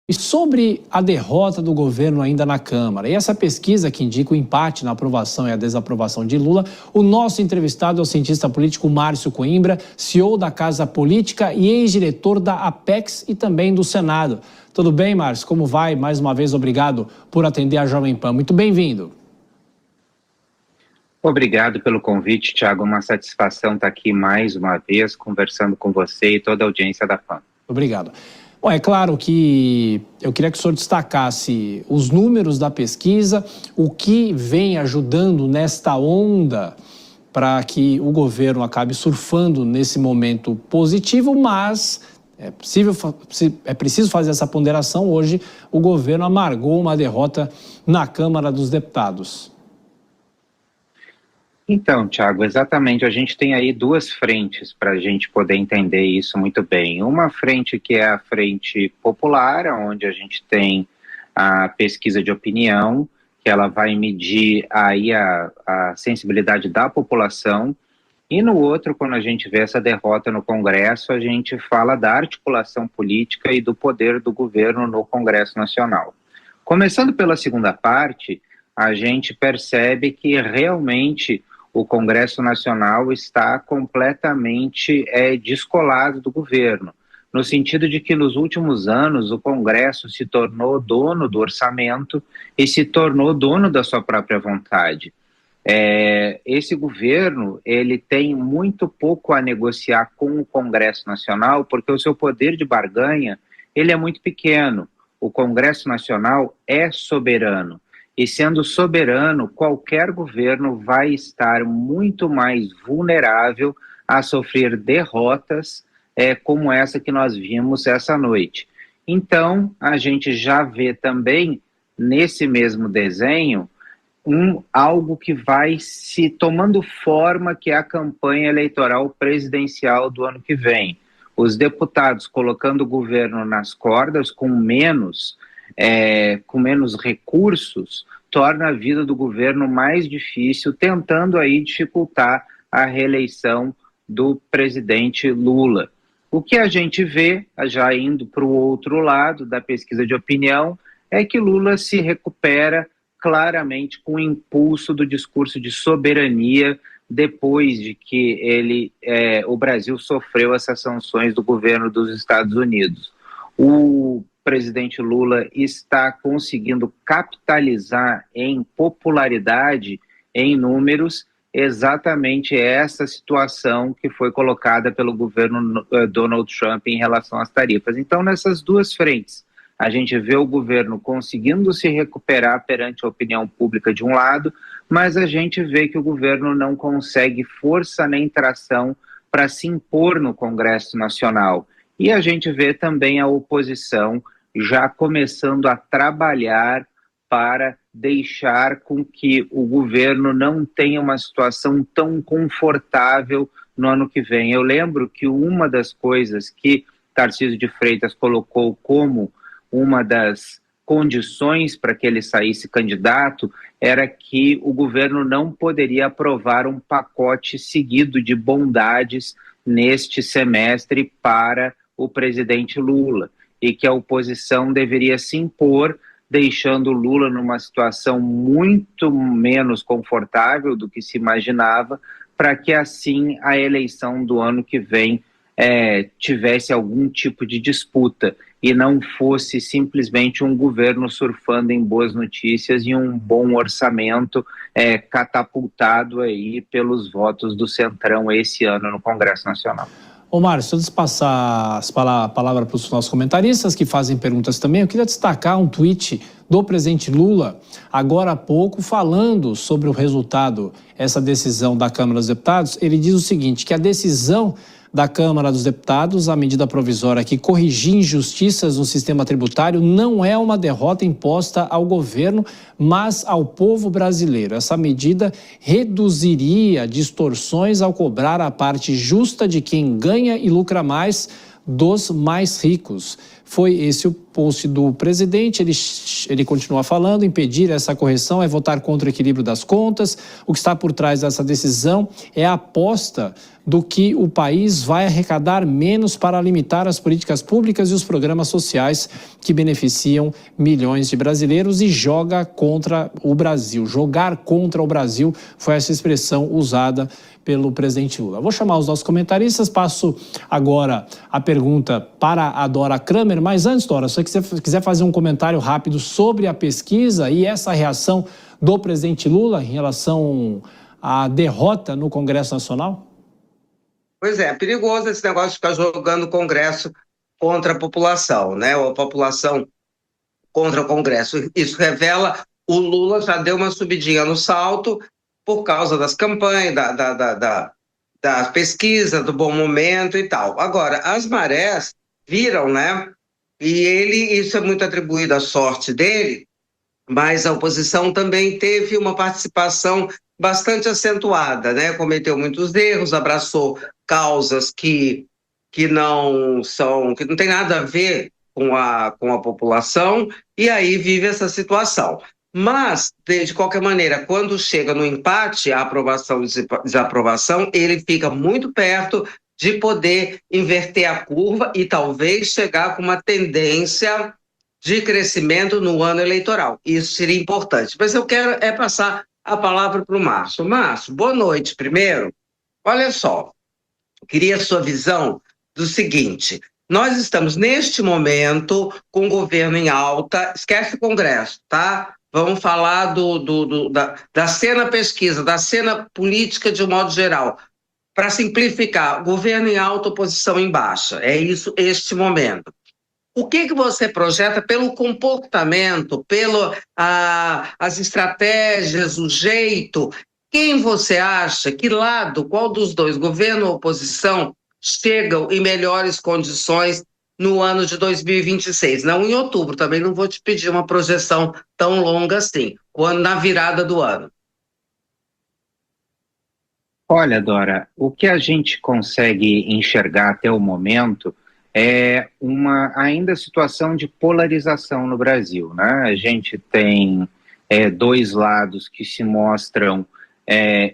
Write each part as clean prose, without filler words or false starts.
E sobre a derrota do governo ainda na Câmara, e essa pesquisa que indica o empate na aprovação e a desaprovação de Lula, o nosso entrevistado é o cientista político Márcio Coimbra, CEO da Casa Política e ex-diretor da Apex e também do Senado. Tudo bem, Márcio? Como vai? Mais uma vez, obrigado por atender a Jovem Pan. Muito bem-vindo. Obrigado pelo convite, Thiago. Uma satisfação estar aqui mais uma vez, conversando com você e toda a audiência da PAN. Obrigado. Bom, é claro que eu queria que o senhor destacasse os números da pesquisa, o que vem ajudando nesta onda para que o governo acabe surfando nesse momento positivo, mas é preciso fazer essa ponderação. Hoje, o governo amargou uma derrota na Câmara dos Deputados. Então, Thiago, exatamente, a gente tem aí duas frentes para a gente poder entender isso muito bem. Uma frente que é a frente popular, onde a gente tem a pesquisa de opinião, que ela vai medir aí a sensibilidade da população, e no outro, quando a gente vê essa derrota no Congresso, a gente fala da articulação política e do poder do governo no Congresso Nacional. Começando pela segunda parte, a gente percebe que realmente o Congresso Nacional está completamente descolado do governo, no sentido de que nos últimos anos o Congresso se tornou dono do orçamento e se tornou dono da sua própria vontade. Esse governo ele tem muito pouco a negociar com o Congresso Nacional, porque o seu poder de barganha ele é muito pequeno. O Congresso Nacional é soberano. E sendo soberano, qualquer governo vai estar muito mais vulnerável a sofrer derrotas como essa que nós vimos essa noite. Então, a gente já vê também, nesse mesmo desenho, algo que vai se tomando forma, que é a campanha eleitoral presidencial do ano que vem. Os deputados colocando o governo nas cordas com menos recursos, torna a vida do governo mais difícil, tentando aí dificultar a reeleição do presidente Lula. O que a gente vê, já indo para o outro lado da pesquisa de opinião, é que Lula se recupera claramente com o impulso do discurso de soberania depois de que o Brasil sofreu essas sanções do governo dos Estados Unidos. O presidente Lula está conseguindo capitalizar em popularidade, em números, exatamente essa situação que foi colocada pelo governo Donald Trump em relação às tarifas. Então, nessas duas frentes, a gente vê o governo conseguindo se recuperar perante a opinião pública de um lado, mas a gente vê que o governo não consegue força nem tração para se impor no Congresso Nacional. E a gente vê também a oposição já começando a trabalhar para deixar com que o governo não tenha uma situação tão confortável no ano que vem. Eu lembro que uma das coisas que Tarcísio de Freitas colocou como uma das condições para que ele saísse candidato era que o governo não poderia aprovar um pacote seguido de bondades neste semestre para o presidente Lula, e que a oposição deveria se impor, deixando Lula numa situação muito menos confortável do que se imaginava, para que assim a eleição do ano que vem tivesse algum tipo de disputa e não fosse simplesmente um governo surfando em boas notícias e um bom orçamento catapultado aí pelos votos do Centrão esse ano no Congresso Nacional. Ô Márcio, antes de passar a palavra para os nossos comentaristas que fazem perguntas também, eu queria destacar um tweet do presidente Lula, agora há pouco, falando sobre o resultado, essa decisão da Câmara dos Deputados. Ele diz o seguinte, que a decisão da Câmara dos Deputados, a medida provisória que corrigir injustiças no sistema tributário, não é uma derrota imposta ao governo, mas ao povo brasileiro. Essa medida reduziria distorções ao cobrar a parte justa de quem ganha e lucra mais dos mais ricos. Foi esse o post do presidente. Ele continua falando: impedir essa correção é votar contra o equilíbrio das contas. O que está por trás dessa decisão é a aposta do que o país vai arrecadar menos para limitar as políticas públicas e os programas sociais que beneficiam milhões de brasileiros e joga contra o Brasil. Jogar contra o Brasil foi essa expressão usada pelo presidente Lula. Vou chamar os nossos comentaristas, passo agora a pergunta para a Dora Kramer, mas antes, Dora, se você quiser fazer um comentário rápido sobre a pesquisa e essa reação do presidente Lula em relação à derrota no Congresso Nacional? Pois é perigoso esse negócio de ficar jogando o Congresso contra a população, né? Ou a população contra o Congresso. Isso revela, o Lula já deu uma subidinha no salto por causa das campanhas, da pesquisa, do bom momento e tal. Agora, as marés viram, né? E isso é muito atribuído à sorte dele, mas a oposição também teve uma participação bastante acentuada, né? Cometeu muitos erros, abraçou causas que não tem nada a ver com a população, e aí vive essa situação. Mas, de qualquer maneira, quando chega no empate, a aprovação e desaprovação, ele fica muito perto de poder inverter a curva e talvez chegar com uma tendência de crescimento no ano eleitoral. Isso seria importante. Mas eu quero passar a palavra para o Márcio. Márcio, boa noite primeiro. Olha só, queria a sua visão do seguinte: nós estamos neste momento com o governo em alta, esquece o Congresso, tá? Vamos falar da cena pesquisa, da cena política de um modo geral. Para simplificar, governo em alta, oposição em baixa. É isso, este momento. O que você projeta pelo comportamento, as estratégias, o jeito? Quem você acha, que lado, qual dos dois, governo ou oposição, chegam em melhores condições no ano de 2026? Não em outubro, também não vou te pedir uma projeção tão longa assim, quando na virada do ano. Olha, Dora, o que a gente consegue enxergar até o momento é uma ainda situação de polarização no Brasil, né? A gente tem dois lados que se mostram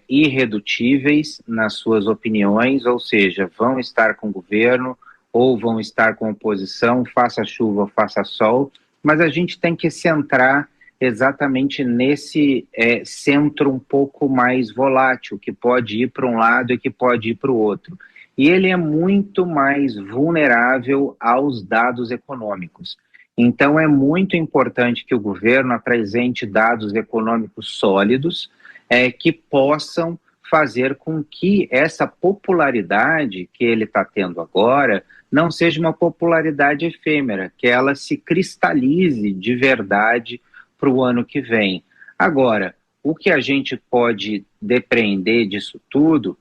irredutíveis nas suas opiniões, ou seja, vão estar com o governo ou vão estar com a oposição, faça chuva, faça sol, mas a gente tem que centrar exatamente nesse centro um pouco mais volátil, que pode ir para um lado e que pode ir para o outro. E ele é muito mais vulnerável aos dados econômicos. Então é muito importante que o governo apresente dados econômicos sólidos que possam fazer com que essa popularidade que ele está tendo agora não seja uma popularidade efêmera, que ela se cristalize de verdade para o ano que vem. Agora, o que a gente pode depreender disso tudo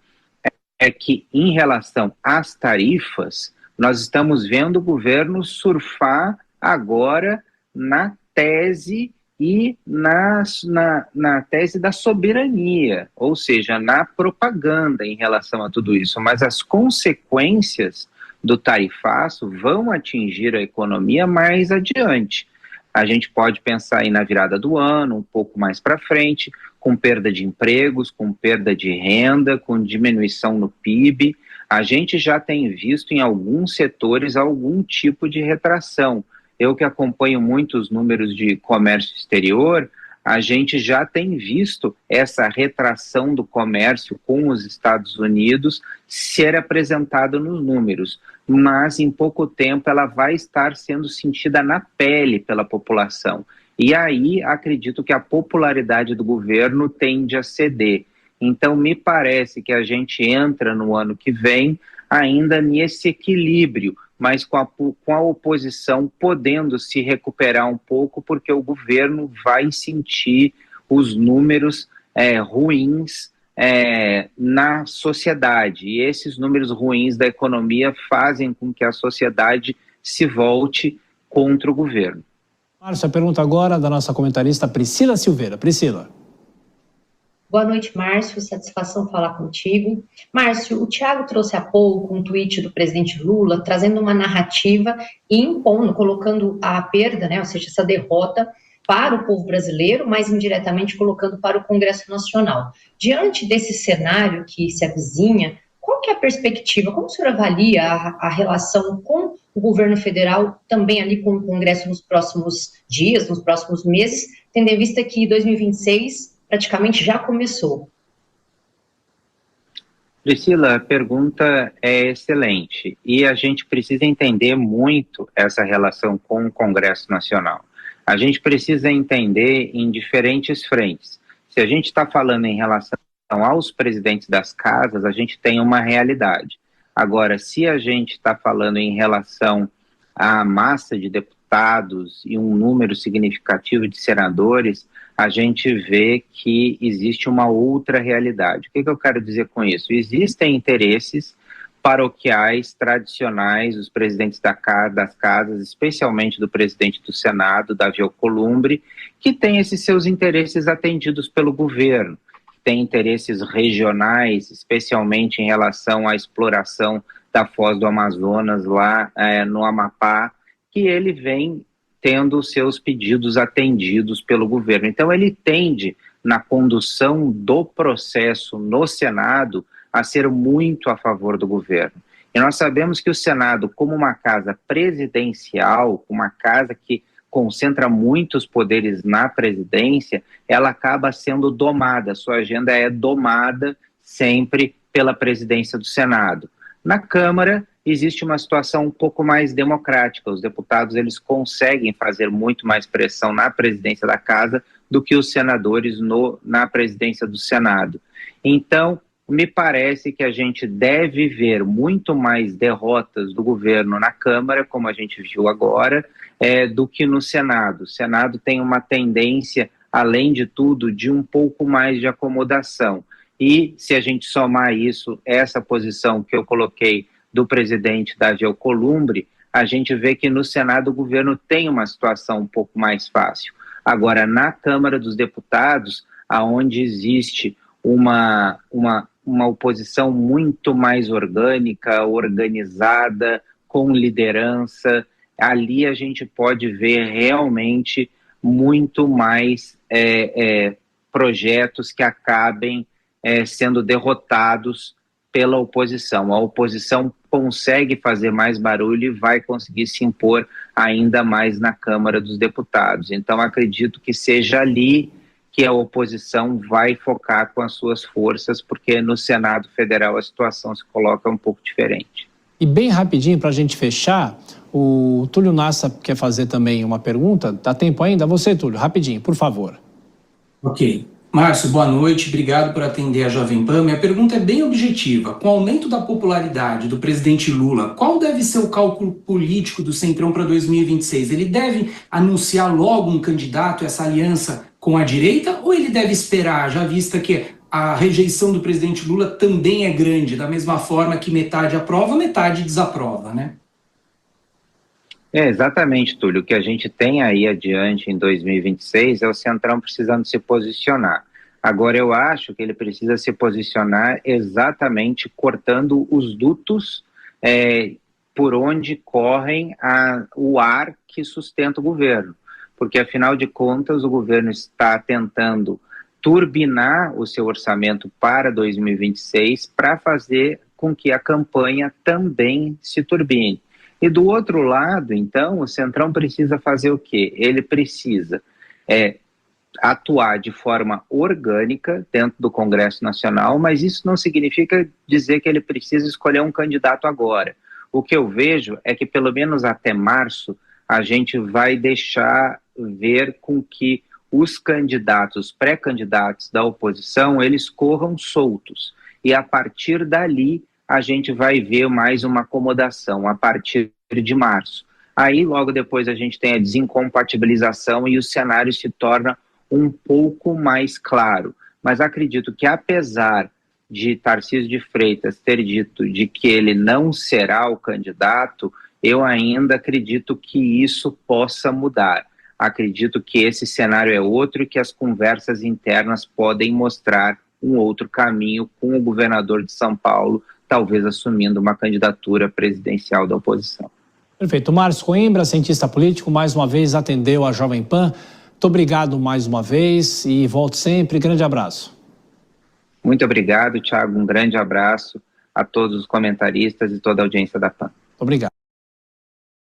é que, em relação às tarifas, nós estamos vendo o governo surfar agora na tese e na tese da soberania, ou seja, na propaganda em relação a tudo isso. Mas as consequências do tarifaço vão atingir a economia mais adiante. A gente pode pensar aí na virada do ano, um pouco mais para frente, com perda de empregos, com perda de renda, com diminuição no PIB. A gente já tem visto em alguns setores algum tipo de retração. Eu que acompanho muitos números de comércio exterior, a gente já tem visto essa retração do comércio com os Estados Unidos ser apresentada nos números, mas em pouco tempo ela vai estar sendo sentida na pele pela população. E aí acredito que a popularidade do governo tende a ceder. Então me parece que a gente entra no ano que vem ainda nesse equilíbrio, mas com a oposição podendo se recuperar um pouco, porque o governo vai sentir os números ruins na sociedade. E esses números ruins da economia fazem com que a sociedade se volte contra o governo. Márcio, a pergunta agora da nossa comentarista Priscila Silveira. Priscila. Boa noite, Márcio. Satisfação falar contigo. Márcio, o Thiago trouxe há pouco um tweet do presidente Lula trazendo uma narrativa e impondo, colocando a perda, né, ou seja, essa derrota para o povo brasileiro, mas indiretamente colocando para o Congresso Nacional. Diante desse cenário que se avizinha, qual que é a perspectiva? Como o senhor avalia a relação com o governo federal, também ali com o Congresso nos próximos dias, nos próximos meses, tendo em vista que 2026 praticamente já começou? Priscila, a pergunta é excelente e a gente precisa entender muito essa relação com o Congresso Nacional. A gente precisa entender em diferentes frentes. Se a gente está falando em relação aos presidentes das casas, a gente tem uma realidade. Agora, se a gente está falando em relação à massa de deputados e um número significativo de senadores, a gente vê que existe uma outra realidade. O que eu quero dizer com isso? Existem interesses paroquiais tradicionais dos presidentes das casas, especialmente do presidente do Senado, Davi Alcolumbre, que tem esses seus interesses atendidos pelo governo, tem interesses regionais, especialmente em relação à exploração da Foz do Amazonas lá no Amapá, que ele vem tendo os seus pedidos atendidos pelo governo. Então ele tende, na condução do processo no Senado, a ser muito a favor do governo. E nós sabemos que o Senado, como uma casa presidencial, uma casa que concentra muitos poderes na presidência, ela acaba sendo domada, sua agenda é domada sempre pela presidência do Senado. Na Câmara, existe uma situação um pouco mais democrática, os deputados eles conseguem fazer muito mais pressão na presidência da casa do que os senadores na presidência do Senado. Então, me parece que a gente deve ver muito mais derrotas do governo na Câmara, como a gente viu agora, do que no Senado. O Senado tem uma tendência, além de tudo, de um pouco mais de acomodação. E se a gente somar isso, essa posição que eu coloquei do presidente Davi Alcolumbre, a gente vê que no Senado o governo tem uma situação um pouco mais fácil. Agora, na Câmara dos Deputados, aonde existe uma oposição muito mais orgânica, organizada, com liderança, ali a gente pode ver realmente muito mais projetos que acabem sendo derrotados pela oposição. A oposição consegue fazer mais barulho e vai conseguir se impor ainda mais na Câmara dos Deputados. Então, acredito que seja ali que a oposição vai focar com as suas forças, porque no Senado Federal a situação se coloca um pouco diferente. E bem rapidinho, para a gente fechar, o Túlio Nassa quer fazer também uma pergunta. Dá tempo ainda? Você, Túlio, rapidinho, por favor. Ok. Márcio, boa noite, obrigado por atender a Jovem Pan. Minha pergunta é bem objetiva. Com o aumento da popularidade do presidente Lula, qual deve ser o cálculo político do Centrão para 2026? Ele deve anunciar logo um candidato, essa aliança com a direita, ou ele deve esperar, já vista que a rejeição do presidente Lula também é grande, da mesma forma que metade aprova, metade desaprova, né? Exatamente, Túlio. O que a gente tem aí adiante em 2026 é o Centrão precisando se posicionar. Agora, eu acho que ele precisa se posicionar exatamente cortando os dutos por onde correm o ar que sustenta o governo. Porque, afinal de contas, o governo está tentando turbinar o seu orçamento para 2026 para fazer com que a campanha também se turbine. E do outro lado, então, o Centrão precisa fazer o quê? Ele precisa atuar de forma orgânica dentro do Congresso Nacional, mas isso não significa dizer que ele precisa escolher um candidato agora. O que eu vejo é que, pelo menos até março, a gente vai deixar ver com que os candidatos, pré-candidatos da oposição, eles corram soltos. E a partir dali, a gente vai ver mais uma acomodação a partir de março. Aí, logo depois, a gente tem a desincompatibilização e o cenário se torna um pouco mais claro. Mas acredito que, apesar de Tarcísio de Freitas ter dito de que ele não será o candidato, eu ainda acredito que isso possa mudar. Acredito que esse cenário é outro e que as conversas internas podem mostrar um outro caminho com o governador de São Paulo, talvez assumindo uma candidatura presidencial da oposição. Perfeito. Márcio Coimbra, cientista político, mais uma vez atendeu a Jovem Pan. Muito obrigado mais uma vez e volte sempre. Grande abraço. Muito obrigado, Thiago. Um grande abraço a todos os comentaristas e toda a audiência da PAN. Obrigado.